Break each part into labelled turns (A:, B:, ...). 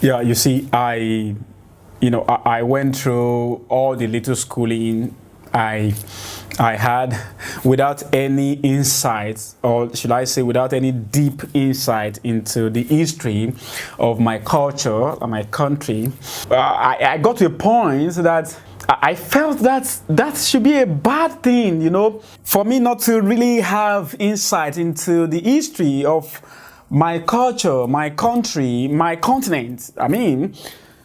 A: Yeah, you see, I went through all the little schooling I I had without any insight, or should I say, without any deep insight into the history of my culture and my country. I got to a point that I felt that that should be a bad thing, for me not to really have insight into the history of my culture, my country, my continent.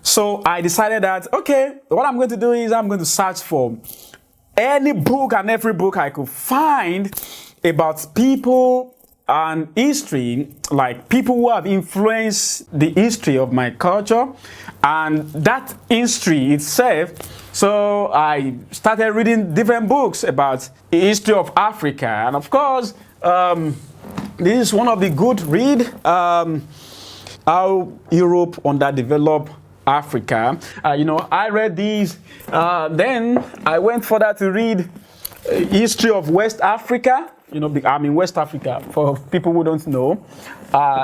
A: So I decided that, okay, what I'm going to do is I'm going to search for any book and every book I could find about people and history, like people who have influenced the history of my culture and that history itself. So I started reading different books about the history of Africa, and of course, this is one of the good read, How Europe Underdeveloped Africa. I read these. Then I went further to read History of West Africa. I'm in West Africa, for people who don't know.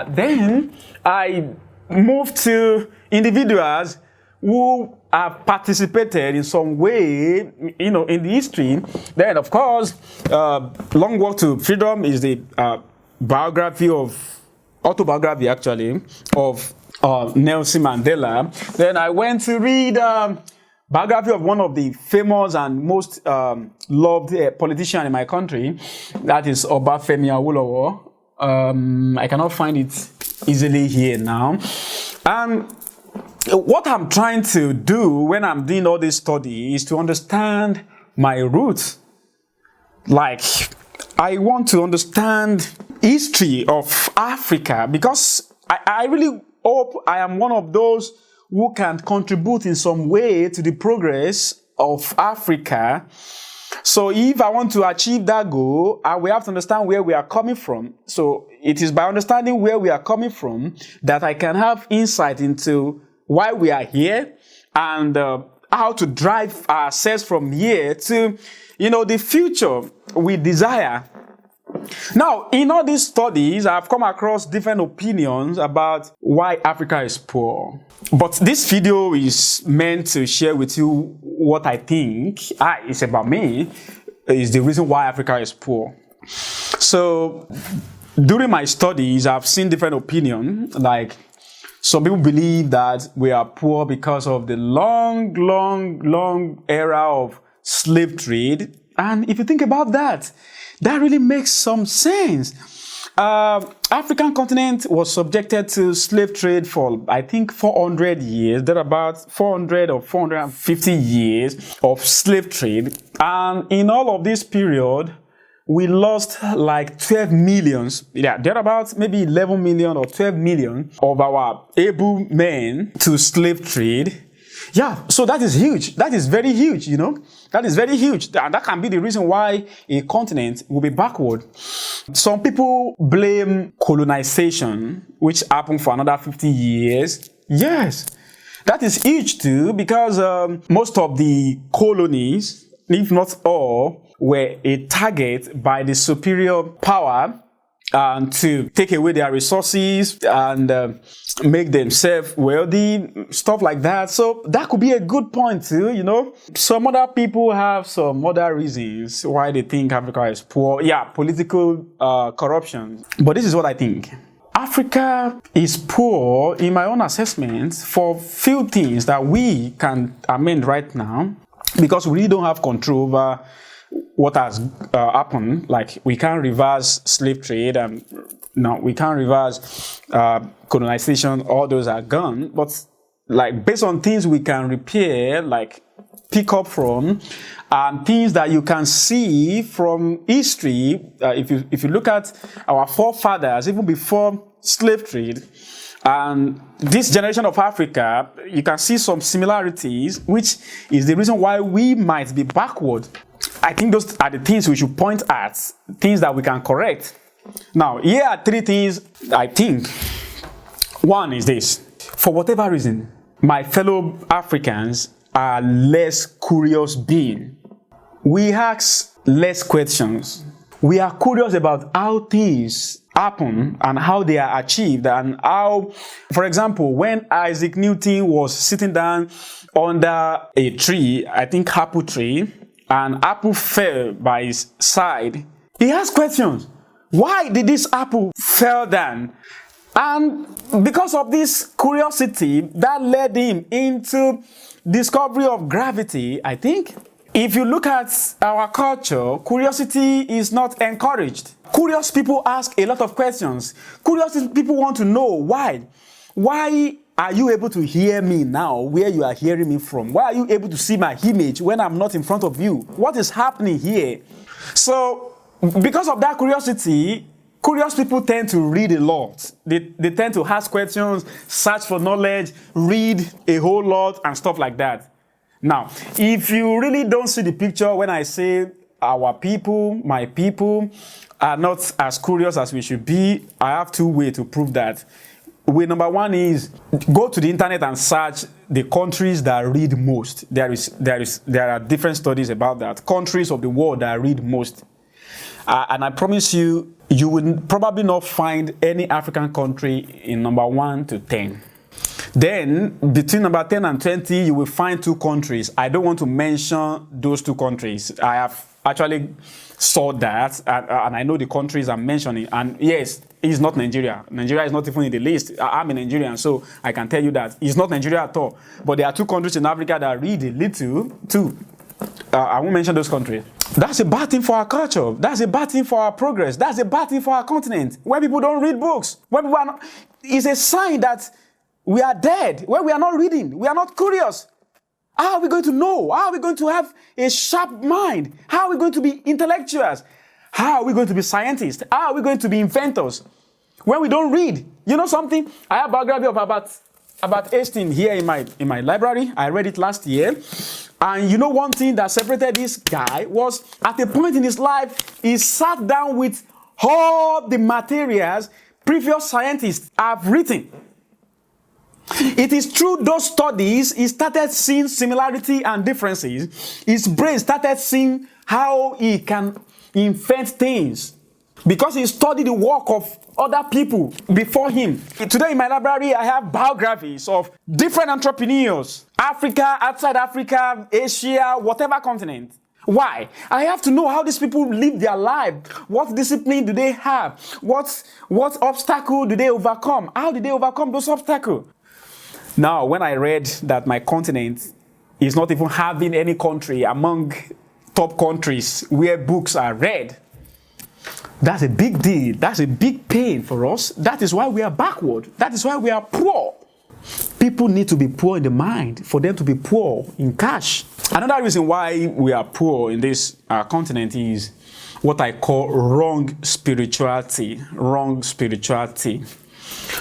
A: Then I moved to individuals who have participated in some way, in the history. Then, of course, Long Walk to Freedom is the autobiography actually, of Nelson Mandela. Then I went to read biography of one of the famous and most loved politician in my country, that is Obafemi Awolowo. I cannot find it easily here now. And what I'm trying to do when I'm doing all this study is to understand my roots. Like, I want to understand history of Africa, because I really hope I am one of those who can contribute in some way to the progress of Africa. So if I want to achieve that goal, I will have to understand where we are coming from. So it is by understanding where we are coming from that I can have insight into why we are here and how to drive ourselves from here to, the future we desire. Now, in all these studies, I've come across different opinions about why Africa is poor. But this video is meant to share with you what I think is about me, is the reason why Africa is poor. So, during my studies, I've seen different opinions. Like, some people believe that we are poor because of the long era of slave trade. And if you think about that, that really makes some sense. African continent was subjected to slave trade for, I think, 400 years. There are about 400 or 450 years of slave trade. And in all of this period, we lost like 12 millions. Yeah, there are about maybe 11 million or 12 million of our A.B.U men to slave trade. Yeah, so that is huge. That is very huge, That is very huge. And that can be the reason why a continent will be backward. Some people blame colonization, which happened for another 50 years. Yes, that is huge too, because most of the colonies, if not all, were a target by the superior power to take away their resources and make themselves wealthy, stuff like that. So that could be a good point too, Some other people have some other reasons why they think Africa is poor. Yeah, political corruption. But this is what I think. Africa is poor, in my own assessment, for few things that we can amend right now, because we really don't have control over what has happened. Like, we can't reverse slave trade, and no, we can't reverse colonization. All those are gone. But like, based on things we can repair, like pick up from, and things that you can see from history. If you look at our forefathers, even before slave trade, and this generation of Africa, you can see some similarities, which is the reason why we might be backward. I think those are the things we should point at, things that we can correct. Now, here are three things I think. One is this. For whatever reason, my fellow Africans are less curious beings. We ask less questions. We are curious about how things happen and how they are achieved, and how, for example, when Isaac Newton was sitting down under a tree, I think apple tree, and apple fell by his side, he asked questions. Why did this apple fall down? And because of this curiosity, that led him into discovery of gravity, I think. If you look at our culture, curiosity is not encouraged. Curious people ask a lot of questions. Curious people want to know why. Why are you able to hear me now where you are hearing me from? Why are you able to see my image when I'm not in front of you? What is happening here? So, because of that curiosity, curious people tend to read a lot. They tend to ask questions, search for knowledge, read a whole lot, and stuff like that. Now, if you really don't see the picture when I say our people, my people, are not as curious as we should be, I have two ways to prove that. Way number one is go to the internet and search the countries that read most. There are different studies about that. Countries of the world that read most. And I promise you, you will probably not find any African country in number 1 to 10. Then, between number 10 and 20, you will find two countries. I don't want to mention those two countries. I have actually saw that, and I know the countries I'm mentioning. And yes, it's not Nigeria. Nigeria is not even in the list. I'm a Nigerian, so I can tell you that it's not Nigeria at all. But there are two countries in Africa that read a little too. I won't mention those countries. That's a bad thing for our culture. That's a bad thing for our progress. That's a bad thing for our continent. When people don't read books, when people are not, it's a sign that we are dead. When we are not reading, we are not curious. How are we going to know? How are we going to have a sharp mind? How are we going to be intellectuals? How are we going to be scientists? How are we going to be inventors? When we don't read. You know something? I have a biography of about Einstein here in my library. I read it last year. And you know one thing that separated this guy was at a point in his life, he sat down with all the materials previous scientists have written. It is through those studies he started seeing similarity and differences. His brain started seeing how he can invent things because he studied the work of other people before him. Today in my library, I have biographies of different entrepreneurs. Africa, outside Africa, Asia, whatever continent. Why? I have to know how these people live their life. What discipline do they have? What obstacle do they overcome? How do they overcome those obstacles? Now, when I read that my continent is not even having any country among top countries where books are read, that's a big deal. That's a big pain for us. That is why we are backward. That is why we are poor. People need to be poor in the mind for them to be poor in cash. Another reason why we are poor in this continent is what I call wrong spirituality. Wrong spirituality.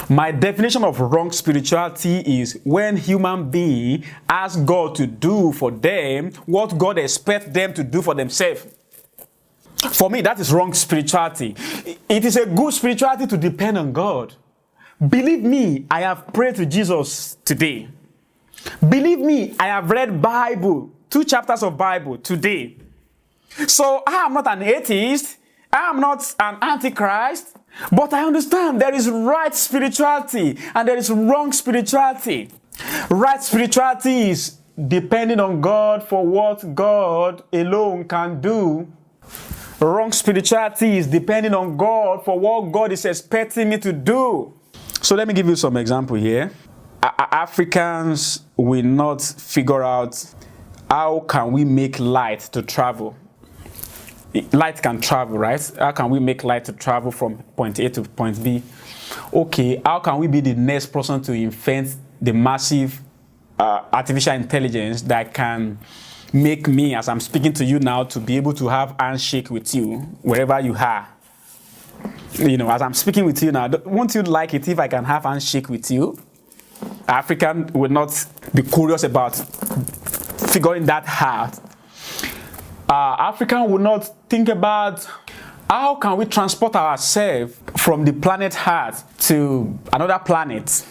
A: My definition of wrong spirituality is when human beings ask God to do for them what God expects them to do for themselves. For me, that is wrong spirituality. It is a good spirituality to depend on God. Believe me, I have prayed to Jesus today. Believe me, I have read Bible, 2 chapters of Bible today. So I am not an atheist. I am not an antichrist. But I understand there is right spirituality and there is wrong spirituality. Right spirituality is depending on God for what God alone can do. Wrong spirituality is depending on God for what God is expecting me to do. So let me give you some example here. Africans will not figure out how can we make light to travel. Light can travel, right? How can we make light to travel from point A to point B? Okay, how can we be the next person to invent the massive artificial intelligence that can make me, as I'm speaking to you now, to be able to have handshake with you wherever you are? You know, as I'm speaking with you now, won't you like it if I can have handshake with you? African will not be curious about figuring that out. African will not think about how can we transport ourselves from the planet Earth to another planet.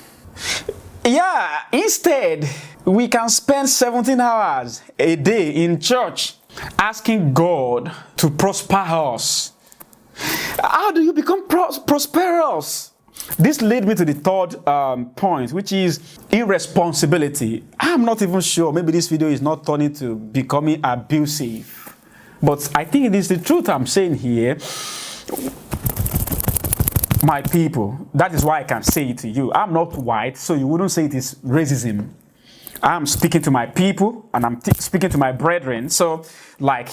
A: Yeah, instead, we can spend 17 hours a day in church asking God to prosper us. How do you become prosperous? This led me to the third point, which is irresponsibility. I'm not even sure. Maybe this video is not turning to becoming abusive. But I think it is the truth I'm saying here. My people, that is why I can say it to you. I'm not white, so you wouldn't say it is racism. I'm speaking to my people, and I'm speaking to my brethren. So, like,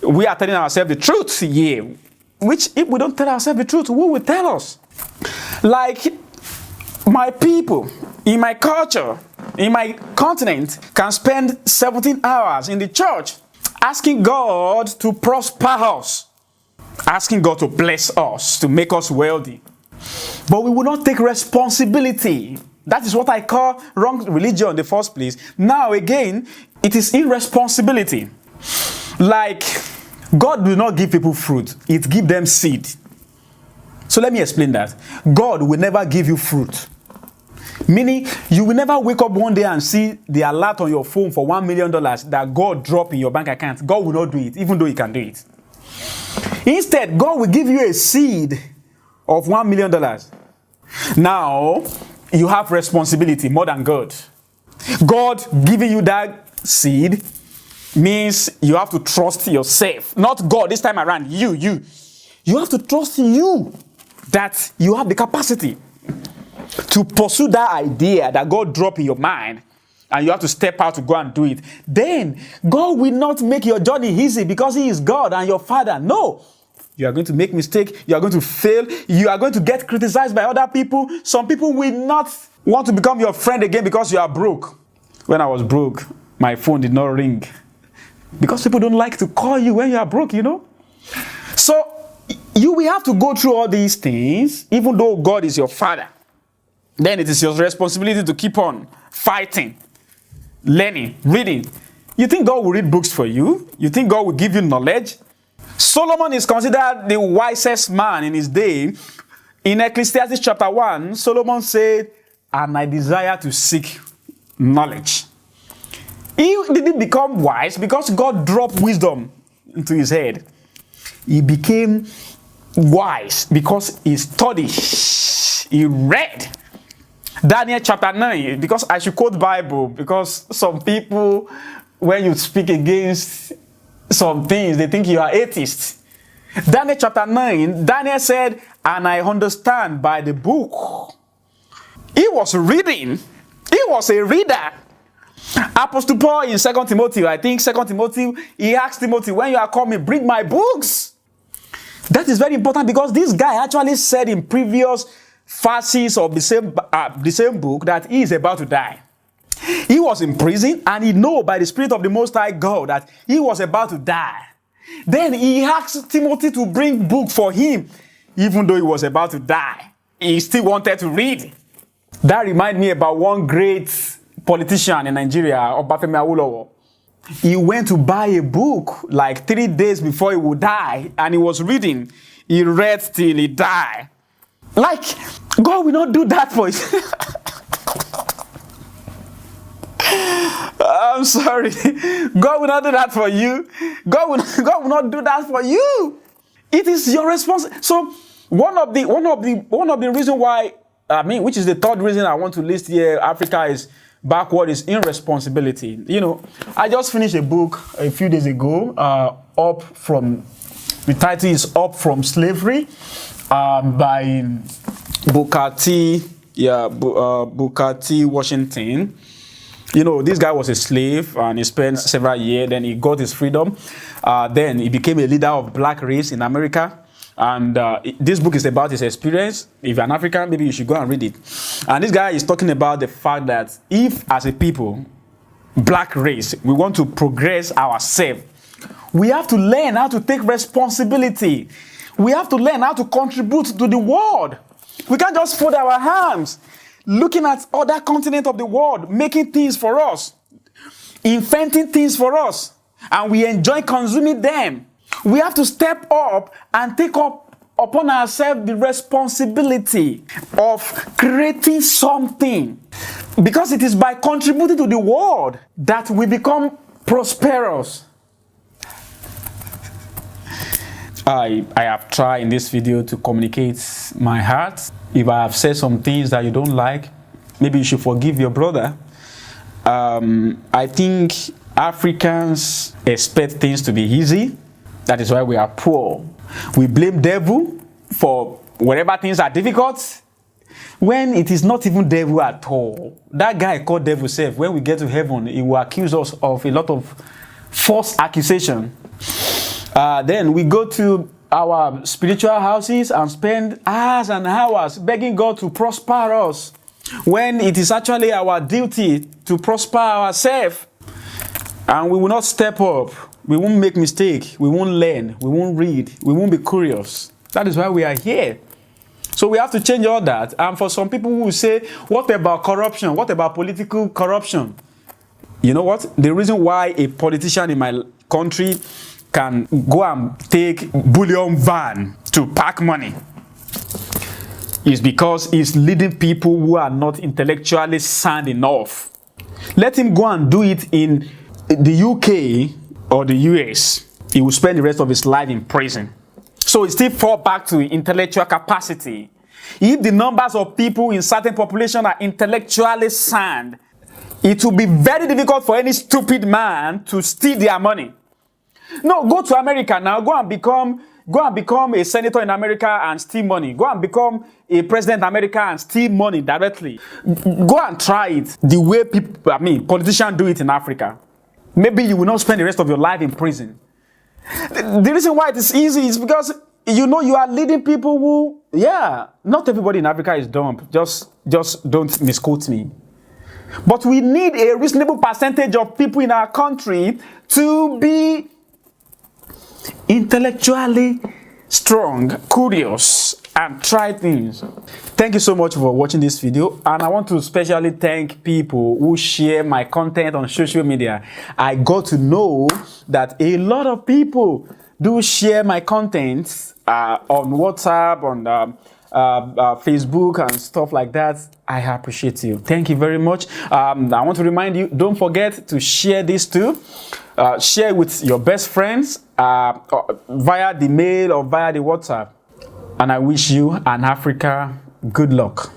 A: we are telling ourselves the truth here. Which, if we don't tell ourselves the truth, who will tell us? Like, my people, in my culture, in my continent, can spend 17 hours in the church asking God to prosper us, asking God to bless us, to make us wealthy. But we will not take responsibility. That is what I call wrong religion in the first place. Now again, it is irresponsibility. Like, God will not give people fruit. It gives them seed. So let me explain that. God will never give you fruit. Meaning, you will never wake up one day and see the alert on your phone for $1 million that God dropped in your bank account. God will not do it, even though He can do it. Instead, God will give you a seed of $1 million. Now, you have responsibility more than God. God giving you that seed means you have to trust yourself. Not God this time around, you. You have to trust you that you have the capacity to pursue that idea that God dropped in your mind, and you have to step out to go and do it. Then God will not make your journey easy because He is God and your Father. No. You are going to make mistakes. You are going to fail. You are going to get criticized by other people. Some people will not want to become your friend again because you are broke. When I was broke, my phone did not ring. Because people don't like to call you when you are broke, you know. So you will have to go through all these things, even though God is your Father. Then it is your responsibility to keep on fighting, learning, reading. You think God will read books for you? You think God will give you knowledge? Solomon is considered the wisest man in his day. In Ecclesiastes chapter 1, Solomon said, "And I desire to seek knowledge." He didn't become wise because God dropped wisdom into his head. He became wise because he studied, he read. Daniel chapter 9, because I should quote Bible, because some people, when you speak against some things, they think you are atheist. Daniel chapter 9, Daniel said, "And I understand by the book." He was reading. He was a reader. Apostle Paul in 2 Timothy, I think 2 Timothy, he asked Timothy, "When you are coming, bring my books." That is very important because this guy actually said in previous verses of the same book that he is about to die. He was in prison and he knew by the Spirit of the Most High God that he was about to die. Then he asked Timothy to bring book for him, even though he was about to die. He still wanted to read. That reminds me about one great politician in Nigeria, Obafemi Awolowo. He went to buy a book like 3 days before he would die, and he was reading. He read till he died. Like, God will not do that for you. I'm sorry. God will not do that for you. God will not do that for you. It is your responsibility. So one of the reasons why, which is the third reason I want to list here, Africa is backward, is irresponsibility. You know, I just finished a book a few days ago, the title is Up From Slavery, by Booker T. Washington. You know, this guy was a slave and he spent several years, then he got his freedom. Then he became a leader of black race in America. And this book is about his experience. If you're an African, maybe you should go and read it. And this guy is talking about the fact that if, as a people, black race, we want to progress ourselves, we have to learn how to take responsibility. We have to learn how to contribute to the world. We can't just fold our hands, looking at other continents of the world, making things for us, inventing things for us, and we enjoy consuming them. We have to step up and take up upon ourselves the responsibility of creating something. Because it is by contributing to the world that we become prosperous. I have tried in this video to communicate my heart. If I have said some things that you don't like, maybe you should forgive your brother. I think Africans expect things to be easy. That is why we are poor. We blame devil for wherever things are difficult, when it is not even devil at all. That guy called devil self, when we get to heaven, he will accuse us of a lot of false accusation. Then we go to our spiritual houses and spend hours and hours begging God to prosper us, when it is actually our duty to prosper ourselves. And we will not step up. We won't make mistake. We won't learn. We won't read. We won't be curious. That is why we are here. So we have to change all that. And for some people who will say, what about corruption? What about political corruption? You know what? The reason why a politician in my country can go and take bullion van to pack money is because he's leading people who are not intellectually sound enough. Let him go and do it in the UK or the US. He will spend the rest of his life in prison. So it still falls back to intellectual capacity. If the numbers of people in certain population are intellectually sound, it will be very difficult for any stupid man to steal their money. No, go to America now. Go and become a senator in America and steal money. Go and become a president in America and steal money directly. Go and try it the way politicians do it in Africa. Maybe you will not spend the rest of your life in prison. The reason why it is easy is because you know you are leading people who, not everybody in Africa is dumb. Just don't misquote me. But we need a reasonable percentage of people in our country to be intellectually strong, curious, and try things. Thank you so much for watching this video, and I want to especially thank people who share my content on social media. I got to know that a lot of people do share my content on WhatsApp, on Facebook and stuff like that. I appreciate you. Thank you very much. I want to remind you, don't forget to share this too. Share with your best friends via the mail or via the WhatsApp. And I wish you and Africa good luck.